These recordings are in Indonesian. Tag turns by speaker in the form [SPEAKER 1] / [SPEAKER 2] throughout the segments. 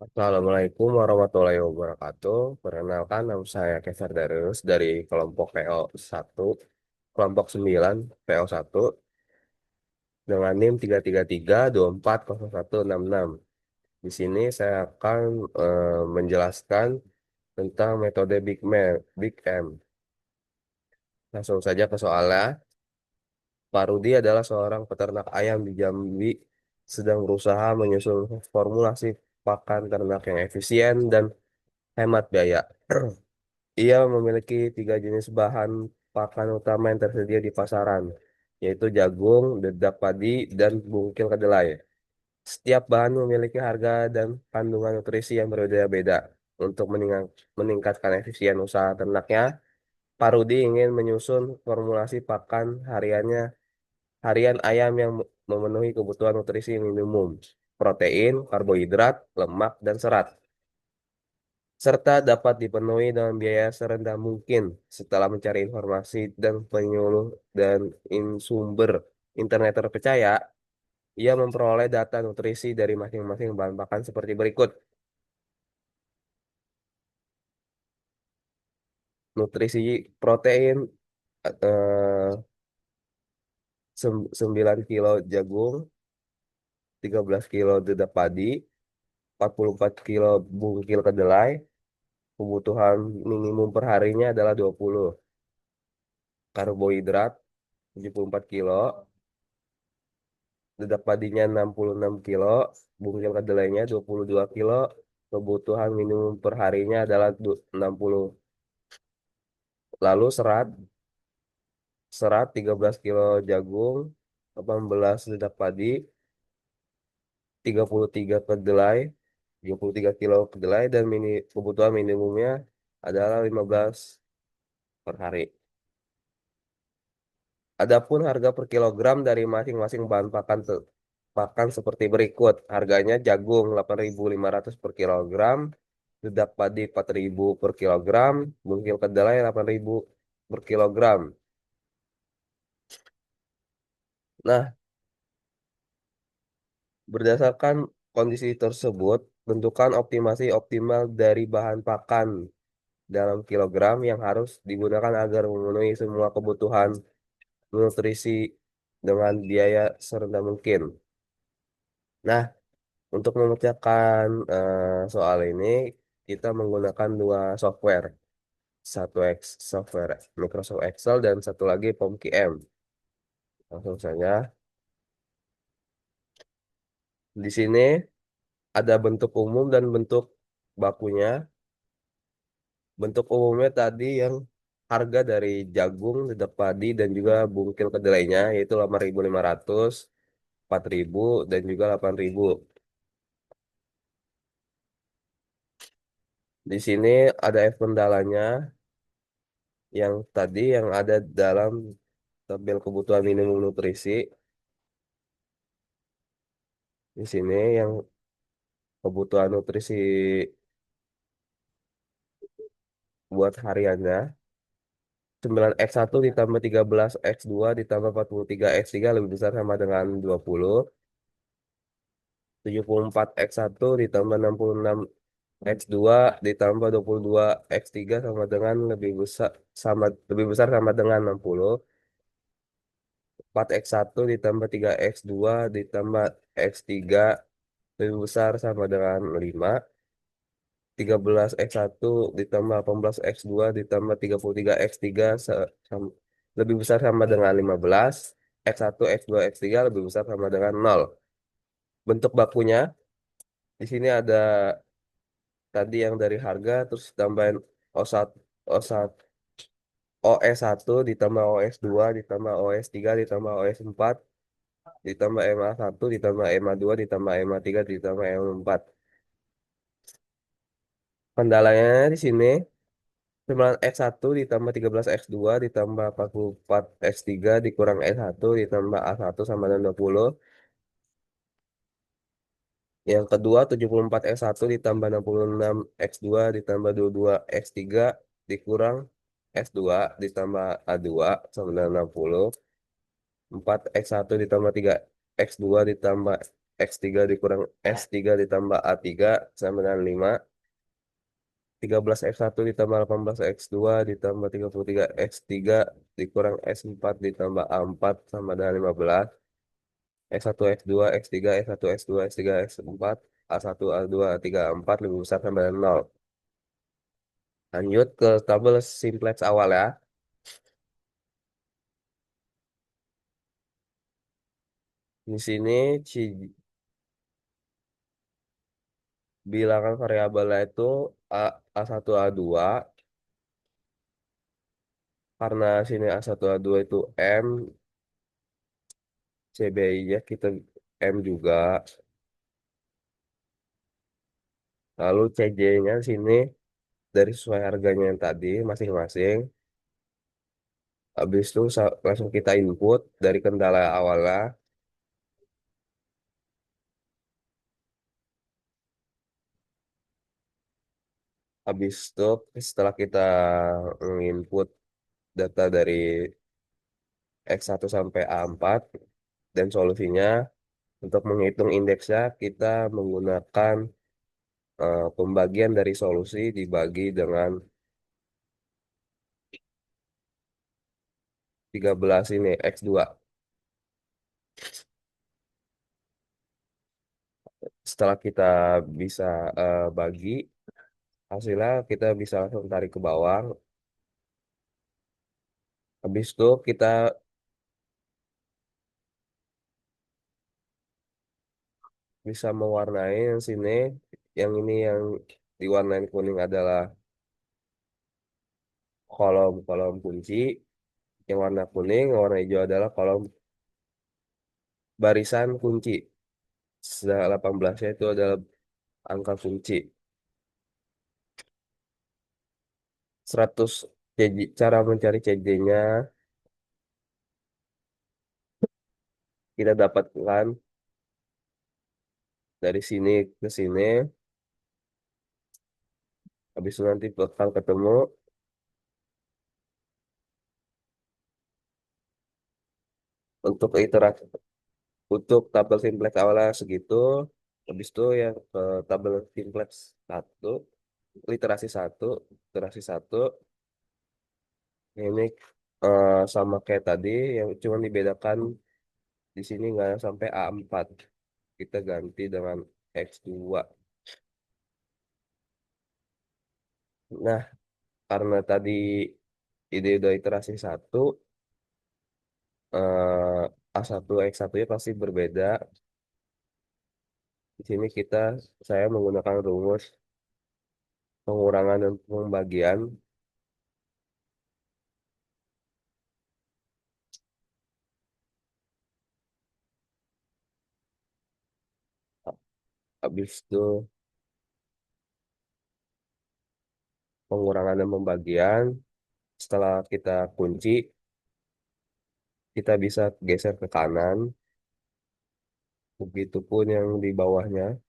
[SPEAKER 1] Assalamualaikum warahmatullahi wabarakatuh. Perkenalkan, nama saya Kevin Darius dari kelompok PO 1, kelompok 9 PO 1 dengan NIM 333240166. Di sini saya akan menjelaskan tentang metode Big M. Langsung saja ke soalnya. Pak Rudi adalah seorang peternak ayam di Jambi, sedang berusaha menyusun formulasi pakan ternak yang efisien dan hemat biaya. Ia memiliki tiga jenis bahan pakan utama yang tersedia di pasaran, yaitu jagung, dedak padi, dan bungkil kedelai. Setiap bahan memiliki harga dan kandungan nutrisi yang berbeda-beda. Untuk meningkatkan efisien usaha ternaknya, Pak Rudi ingin menyusun formulasi pakan harian ayam yang memenuhi kebutuhan nutrisi minimum, protein, karbohidrat, lemak, dan serat, serta dapat dipenuhi dengan biaya serendah mungkin. Setelah mencari informasi dan penyuluh dan sumber internet terpercaya, ia memperoleh data nutrisi dari masing-masing bahan pakan seperti berikut. Nutrisi protein, eh, 9 kilo jagung, 13 kilo dedak padi, 44 kilo bungkil kedelai. Kebutuhan minimum per harinya adalah 20. Karbohidrat 74 kilo, dedak padinya 66 kilo, bungkil kedelainya 22 kilo, kebutuhan minimum per harinya adalah 60. Lalu serat, serat 13 kilo jagung, 18 dedak padi, 33 kedelai, 33 kilo kedelai, dan kebutuhan minimumnya adalah 15 per hari. Adapun harga per kilogram dari masing-masing bahan pakan seperti berikut. Harganya jagung 8.500 per kilogram, dedak padi 4.000 per kilogram, bungkil kedelai 8.000 per kilogram. Nah, berdasarkan kondisi tersebut, tentukan optimasi optimal dari bahan pakan dalam kilogram yang harus digunakan agar memenuhi semua kebutuhan nutrisi dengan biaya serendah mungkin. Nah, untuk memecahkan soal ini, kita menggunakan dua software. Software Microsoft Excel dan satu lagi POMQM. Langsung saja. Di sini ada bentuk umum dan bentuk bakunya. Bentuk umumnya tadi yang harga dari jagung, dedak padi, dan juga bungkil kedelainya, yaitu 8.500, 4.000, dan juga 8.000. Di sini ada kendalanya yang tadi yang ada dalam tabel kebutuhan minimum nutrisi. Di sini yang kebutuhan nutrisi buat hariannya 9x1 ditambah 13x2 ditambah 43x3 lebih besar sama dengan 20. 74x1 ditambah 66x2 ditambah 22x3 sama dengan lebih besar sama dengan 60. 4x1 ditambah 3x2 ditambah x3 lebih besar sama dengan 5. 13x1 ditambah 18x2 ditambah 33x3 lebih besar sama dengan 15. X1, X2, X3 lebih besar sama dengan 0. Bentuk bakunya di sini ada tadi yang dari harga terus tambahin O1 O1 OS1 ditambah OS2 ditambah OS3 ditambah OS4 ditambah MA1 ditambah MA2 ditambah MA3 ditambah MA4. Kendalanya di sini 9x1 ditambah 13x2 ditambah 44x3 dikurang x1 ditambah A1 sama dengan 20. Yang kedua 74x1 ditambah 66x2 ditambah 22x3 dikurang x2 ditambah A2 sama dengan 60. 4x1 ditambah 3x2 ditambah X3 dikurang S3 ditambah A3 sama dengan 5. 13X1 ditambah 18X2 ditambah 33X3 dikurang S4 ditambah A4 sama dengan 15. X1, X2, X3, X1, X2, X3, X4, A1, A2, A3, A4 lebih besar sama dengan 0. Lanjut ke tabel simplex awal ya. Di sini bilangan variabelnya itu A, A1, A2. Karena sini A1, A2 itu M, CBI-nya kita M juga. Lalu CJ-nya sini dari sesuai harganya yang tadi masing-masing. Habis itu langsung kita input dari kendala awalnya. Habis itu setelah kita input data dari X1 sampai A4 dan solusinya, untuk menghitung indeksnya kita menggunakan pembagian dari solusi dibagi dengan 13 ini X2. Setelah kita bisa bagi hasilnya, kita bisa langsung tarik ke bawah. Habis itu kita bisa mewarnai yang sini. Yang ini yang diwarnai kuning adalah kolom-kolom kunci. Yang warna kuning, yang warna hijau adalah kolom barisan kunci. Sedangkan 18-nya itu adalah angka kunci. 100 CJ, cara mencari CJ-nya kita dapatkan dari sini ke sini. Habis itu nanti bakal ketemu untuk iterasi. Untuk tabel simplex awalnya segitu. Habis itu yang ke tabel simplex satu, literasi satu, literasi satu. Ini sama kayak tadi, yang cuma dibedakan di sini nggak sampai A4. Kita ganti dengan X2. Nah, karena tadi ide udah iterasi satu, A1, X1 nya pasti berbeda. Di sini saya menggunakan rumus pengurangan dan pembagian. Habis itu pengurangan dan pembagian. Setelah kita kunci, kita bisa geser ke kanan. Begitupun yang di bawahnya.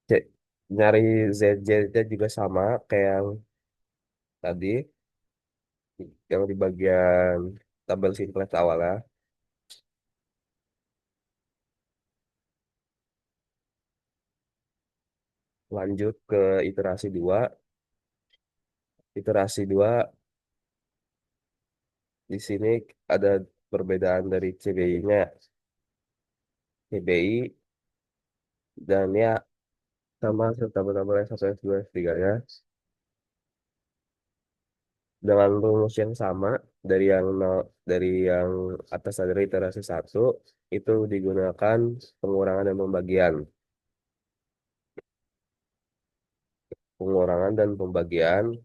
[SPEAKER 1] C- Nyari ZJ-nya juga sama kayak yang tadi, yang di bagian tabel simplex awalnya. Lanjut ke iterasi 2. Iterasi 2 di sini ada perbedaan dari CBI-nya. CBI dan ya sama tabel-tabel S1, S2, S3 ya. Dengan rumus yang sama dari yang atas dari iterasi satu itu digunakan pengurangan dan pembagian. Pengurangan dan pembagian.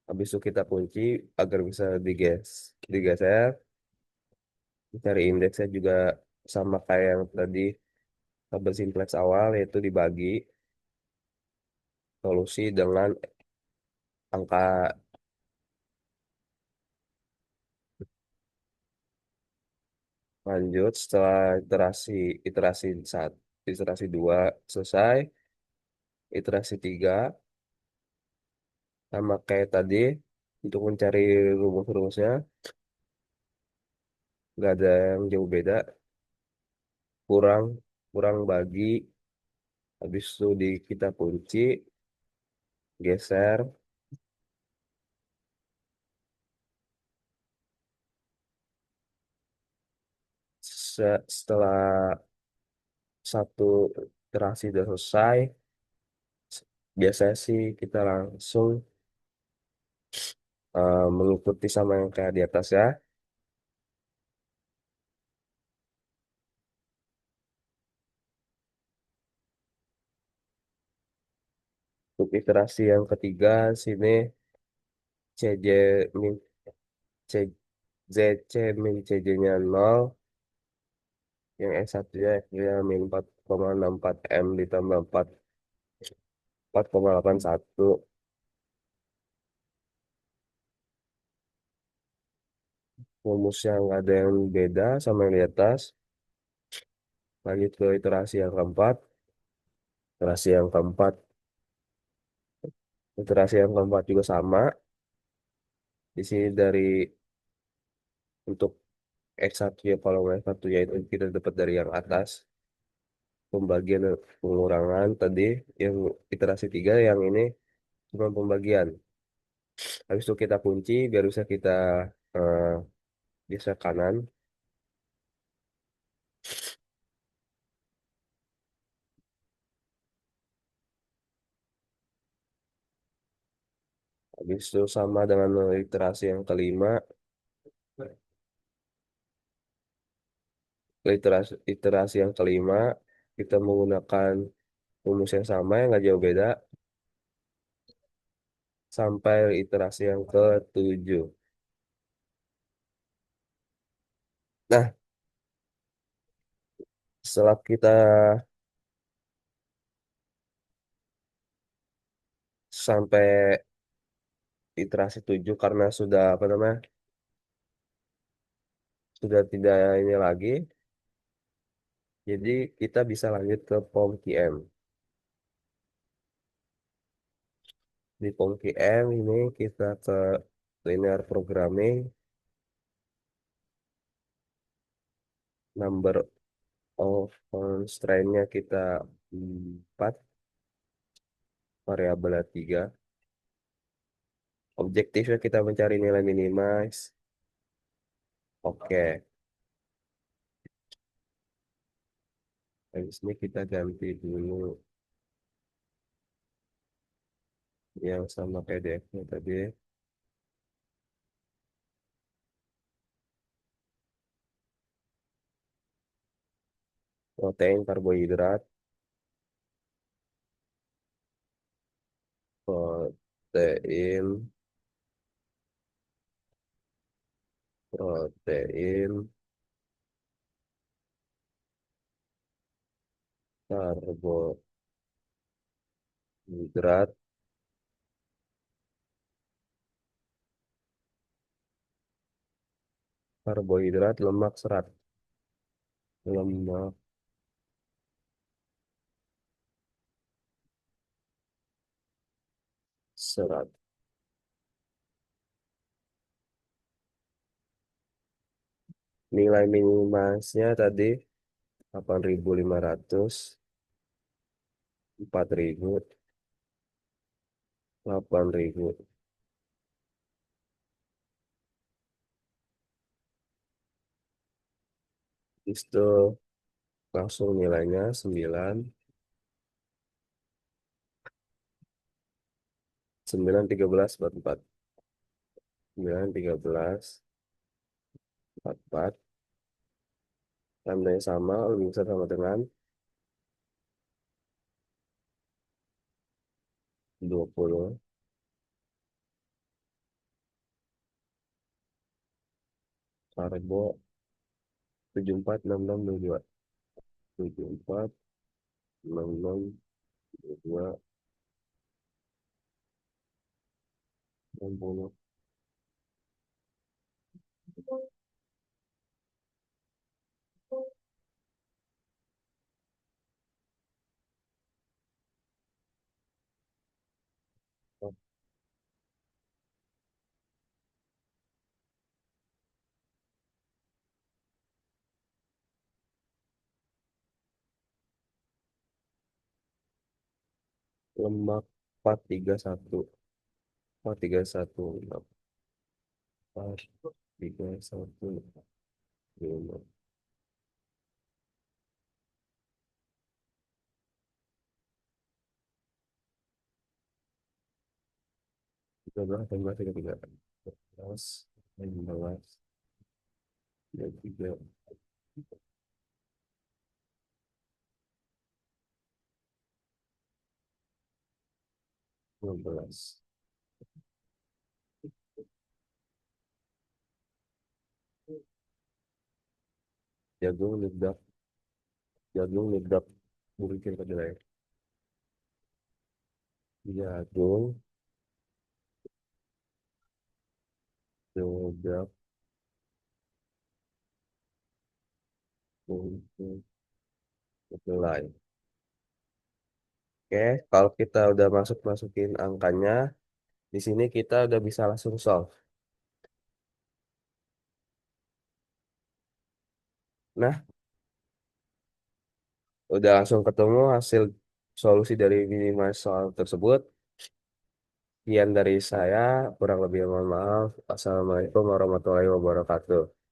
[SPEAKER 1] Habis itu kita kunci agar bisa digeser. Cari indeksnya juga sama kayak yang tadi tabel simplex awal, yaitu dibagi solusi dengan angka. Lanjut setelah iterasi satu, iterasi 2 selesai, iterasi 3 sama kayak tadi Untuk mencari rumus-rumusnya, nggak ada yang jauh beda. Kurang, kurang bagi, habis itu kita kunci, geser. Setelah satu iterasi sudah selesai, biasanya sih kita langsung mengikuti sama yang kayak di atas ya. Untuk iterasi yang ketiga, sini CJ min C, ZC min CJ-nya 0, yang S1-nya F-nya min 4,64 M ditambah 4,81. Rumusnya nggak ada yang beda sama yang di atas. Lanjut ke iterasi yang keempat, iterasi yang keempat juga sama. Di sini dari untuk X1 ya, kalau X1 ya itu kita dapat dari yang atas, pembagian dan pengurangan tadi. Yang iterasi tiga yang ini cuma pembagian. Habis itu kita kunci biar bisa kita eh, geser kanan. Habis itu sama dengan iterasi yang kelima. Iterasi yang kelima kita menggunakan rumus yang sama yang nggak jauh beda sampai iterasi yang ketujuh. Nah, setelah kita sampai iterasi 7 karena sudah apa namanya, sudah tidak ini lagi, jadi kita bisa lanjut ke POM QM. Di POM QM ini kita ke linear programming, number of constraint-nya kita 4, variabelnya 3. Objektifnya kita mencari nilai minimize. Oke, habis ini kita ganti dulu yang sama PDF-nya tadi. Protein, karbohidrat, protein, protein, karbohidrat, karbohidrat, lemak, serat. Lemak, serat. Nilai minimalnya tadi 8.500, 4.000, 8.000. Itu langsung nilainya 9, 9, 13, 44. 9, 13, 44. Tandanya sama, lebih besar sama dengan 20. Karbo 74, 66, 22. 74, 66, 22, 60. lemak 431. 431. 431. 13, 14, 33. 14, 15, 23, 15. Jagung lidak. Jagung lidak. Mungkin kedelai. Jagung lidak. Mungkin kedelai. Oke, kalau kita udah masukin angkanya, di sini kita udah bisa langsung solve. Nah, udah langsung ketemu hasil solusi dari minimal soal tersebut. Sekian dari saya, kurang lebih mohon maaf. Assalamualaikum warahmatullahi wabarakatuh.